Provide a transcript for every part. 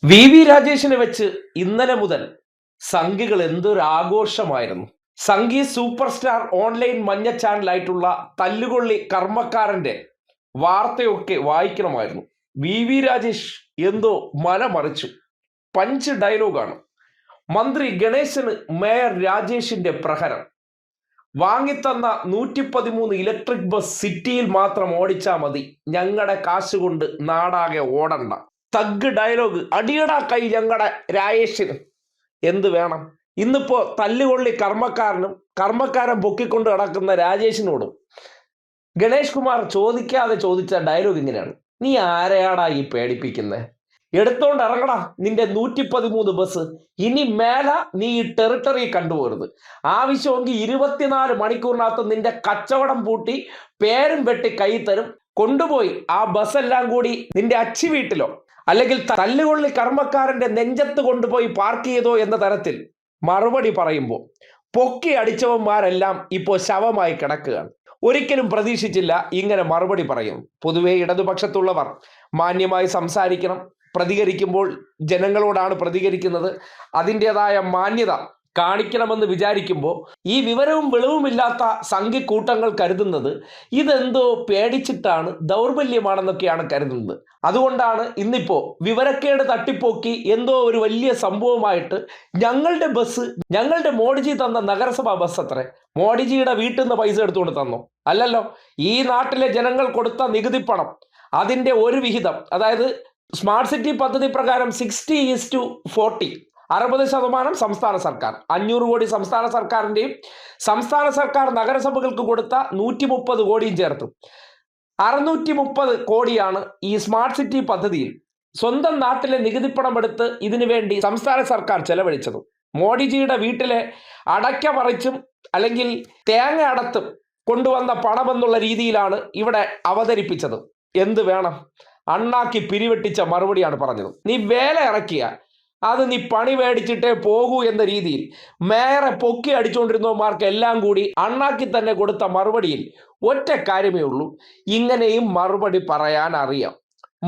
V രാജേഷിനെ വെച്ച് ഇന്നലെ മുതൽ സംഘികൾ എന്തൊരു ആഘോഷമായിരുന്നു. സംഘി സൂപ്പർ സ്റ്റാർ ഓൺലൈൻ മഞ്ഞ ചാനലായിട്ടുള്ള തല്ലുകൊള്ളി കർമ്മക്കാരന്റെ വാർത്തയൊക്കെ വായിക്കണമായിരുന്നു. വി രാജേഷ് എന്തോ മറിച്ചു. പഞ്ച് ഡയലോഗാണ്. മന്ത്രി ഗണേശന് മേയർ രാജേഷിന്റെ പ്രഹരം. വാങ്ങിത്തന്ന 113 ഇലക്ട്രിക് ബസ് സിറ്റിയിൽ മാത്രം ഓടിച്ചാൽ മതി, ഞങ്ങളുടെ കാശുകൊണ്ട് നാടാകെ ഓടണ്ട. Thug dialogue. അടിയടാ കൈ ഞങ്ങളുടെ രാജേഷിന്. എന്ത് വേണം? ഇന്നിപ്പോ തല്ലുകൊള്ളി കർമ്മക്കാരൻ പൊക്കിക്കൊണ്ട് നടക്കുന്ന രാജേഷിനോടും ഗണേഷ് കുമാർ ചോദിക്കാതെ ചോദിച്ച ഡയലോഗ് ഇങ്ങനെയാണ്: നീ ആരെയാടാ ഈ പേടിപ്പിക്കുന്നത്? എടുത്തോണ്ട് ഇറങ്ങടാ നിന്റെ 113 ബസ്. ഇനി മേല നീ ഈ ടെറിട്ടറി കണ്ടുപോരുത്. ആവശ്യമെങ്കിൽ 24 മണിക്കൂറിനകത്ത് നിന്റെ കച്ചവടം പൂട്ടി പേരും വെട്ടി കൈ തരും. കൊണ്ടുപോയി ആ ബസ് എല്ലാം കൂടി നിന്റെ അച്ചി വീട്ടിലോ അല്ലെങ്കിൽ തല്ലുകൊള്ളി കർമ്മക്കാരന്റെ നെഞ്ചത്ത് കൊണ്ടുപോയി പാർക്ക് ചെയ്തോ എന്ന തരത്തിൽ മറുപടി പറയുമ്പോൾ പൊക്കി അടിച്ചവന്മാരെല്ലാം ഇപ്പോൾ ശവമായി കിടക്കുകയാണ്. ഒരിക്കലും പ്രതീക്ഷിച്ചില്ല ഇങ്ങനെ മറുപടി പറയും. പൊതുവെ ഇടതുപക്ഷത്തുള്ളവർ മാന്യമായി സംസാരിക്കണം. പ്രതികരിക്കുമ്പോൾ ജനങ്ങളോടാണ് പ്രതികരിക്കുന്നത്. അതിൻ്റെതായ മാന്യത കാണിക്കണമെന്ന് വിചാരിക്കുമ്പോൾ ഈ വിവരവും വെളിവുമില്ലാത്ത സംഘിക്കൂട്ടങ്ങൾ കരുതുന്നത് ഇതെന്തോ പേടിച്ചിട്ടാണ്, ദൗർബല്യമാണെന്നൊക്കെയാണ് കരുതുന്നത്. അതുകൊണ്ടാണ് ഇന്നിപ്പോ വിവരക്കേട് തട്ടിപ്പോക്കി എന്തോ ഒരു വലിയ സംഭവമായിട്ട് ഞങ്ങളുടെ മോഡിജി തന്ന നഗരസഭാ ബസ് അത്രേ, മോഡിജിയുടെ വീട്ടിൽ നിന്ന് പൈസ എടുത്തുകൊണ്ട് തന്നോ? അല്ലല്ലോ. ഈ നാട്ടിലെ ജനങ്ങൾ കൊടുത്ത നികുതി പണം അതിൻ്റെ ഒരു വിഹിതം, അതായത് സ്മാർട്ട് സിറ്റി പദ്ധതി പ്രകാരം 60:40, 60% സംസ്ഥാന സർക്കാർ, 500 കോടി സംസ്ഥാന സർക്കാരിൻ്റെയും സംസ്ഥാന സർക്കാർ നഗരസഭകൾക്ക് കൊടുത്ത 130 കോടിയും ചേർത്ത് 630 കോടിയാണ് ഈ സ്മാർട്ട് സിറ്റി പദ്ധതിയിൽ സ്വന്തം നാട്ടിലെ നികുതിപ്പണം എടുത്ത് ഇതിനു വേണ്ടി സംസ്ഥാന സർക്കാർ ചെലവഴിച്ചത്. മോഡിജിയുടെ വീട്ടിലെ അടയ്ക്ക പറിച്ചും അല്ലെങ്കിൽ തേങ്ങ അടത്തും കൊണ്ടുവന്ന പണമെന്നുള്ള രീതിയിലാണ് ഇവിടെ അവതരിപ്പിച്ചത്. എന്ത് വേണം? അണ്ണാക്കി പിരിവെട്ടിച്ച മറുപടിയാണ് പറഞ്ഞത്. നീ വേല ഇറക്കിയ അത് നീ പണി മേടിച്ചിട്ടേ പോകൂ എന്ന രീതിയിൽ മേയറെ പൊക്കി അടിച്ചുകൊണ്ടിരുന്നവന്മാർക്ക് എല്ലാം കൂടി അണ്ണാക്കി തന്നെ കൊടുത്ത മറുപടിയിൽ ഒറ്റ കാര്യമേ ഉള്ളൂ: ഇങ്ങനെയും മറുപടി പറയാൻ അറിയാം.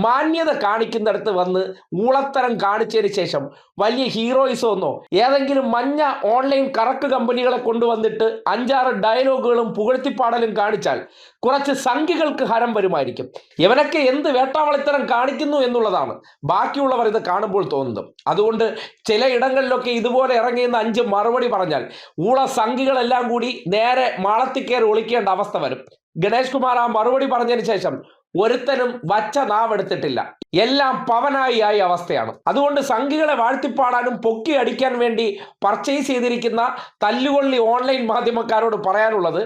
മാന്യത കാണിക്കുന്നിടത്ത് വന്ന് ഊളത്തരം കാണിച്ചതിന് ശേഷം വലിയ ഹീറോയിസം ഒന്നോ ഏതെങ്കിലും മഞ്ഞ ഓൺലൈൻ കറക്ക് കമ്പനികളെ കൊണ്ടുവന്നിട്ട് 5-6 ഡയലോഗുകളും പുകഴ്ത്തിപ്പാടലും കാണിച്ചാൽ കുറച്ച് സംഖ്യകൾക്ക് ഹരം വരുമായിരിക്കും. ഇവനൊക്കെ എന്ത് വേട്ടാവളിത്തരം കാണിക്കുന്നു എന്നുള്ളതാണ് ബാക്കിയുള്ളവർ ഇത് കാണുമ്പോൾ തോന്നുന്നത്. അതുകൊണ്ട് ചില ഇടങ്ങളിലൊക്കെ ഇതുപോലെ ഇറങ്ങിയെന്ന് 5 മറുപടി പറഞ്ഞാൽ ഊള സംഖ്യകളെല്ലാം കൂടി നേരെ മാളത്തിക്കേറി ഒളിക്കേണ്ട അവസ്ഥ വരും. ഗണേഷ് കുമാർ ആ മറുപടി പറഞ്ഞതിന് ശേഷം ഒരുത്തനും വച്ച നാവെടുത്തിട്ടില്ല. എല്ലാം പവനായി ആയ അവസ്ഥയാണ്. അതുകൊണ്ട് സംഘികളെ വാഴ്ത്തിപ്പാടാനും പൊക്കി അടിക്കാൻ വേണ്ടി പർച്ചേസ് ചെയ്തിരിക്കുന്ന തല്ലുകൊള്ളി ഓൺലൈൻ മാധ്യമക്കാരോട് പറയാനുള്ളത്: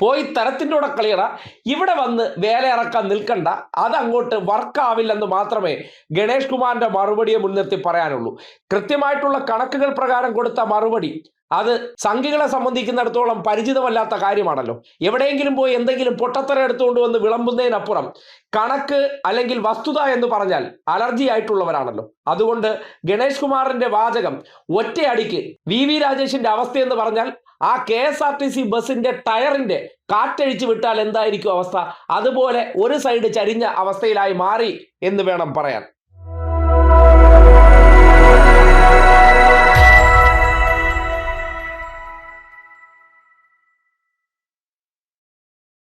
പോയി തരത്തിൻ്റെ കൂടെ കളിയട, ഇവിടെ വന്ന് വേല ഇറക്കാൻ നിൽക്കണ്ട, അതങ്ങോട്ട് വർക്കാവില്ലെന്ന് മാത്രമേ ഗണേഷ് കുമാറിന്റെ മറുപടിയെ മുൻനിർത്തി പറയാനുള്ളൂ. കൃത്യമായിട്ടുള്ള കണക്കുകൾ പ്രകാരം കൊടുത്ത മറുപടി അത് സംഘികളെ സംബന്ധിക്കുന്നിടത്തോളം പരിചിതമല്ലാത്ത കാര്യമാണല്ലോ. എവിടെയെങ്കിലും പോയി എന്തെങ്കിലും പൊട്ടത്തര എടുത്തുകൊണ്ട് വന്ന് വിളമ്പുന്നതിനപ്പുറം കണക്ക് അല്ലെങ്കിൽ വസ്തുത എന്ന് പറഞ്ഞാൽ അലർജി ആയിട്ടുള്ളവരാണല്ലോ. അതുകൊണ്ട് ഗണേഷ് കുമാറിന്റെ വാചകം ഒറ്റയടിക്ക് വി രാജേഷിന്റെ അവസ്ഥയെന്ന് പറഞ്ഞാൽ ആ KSRTC ബസിന്റെ ടയറിന്റെ കാറ്റഴിച്ചു വിട്ടാൽ എന്തായിരിക്കും അവസ്ഥ, അതുപോലെ ഒരു സൈഡ് ചരിഞ്ഞ അവസ്ഥയിലായി മാറി എന്ന് വേണം പറയാൻ.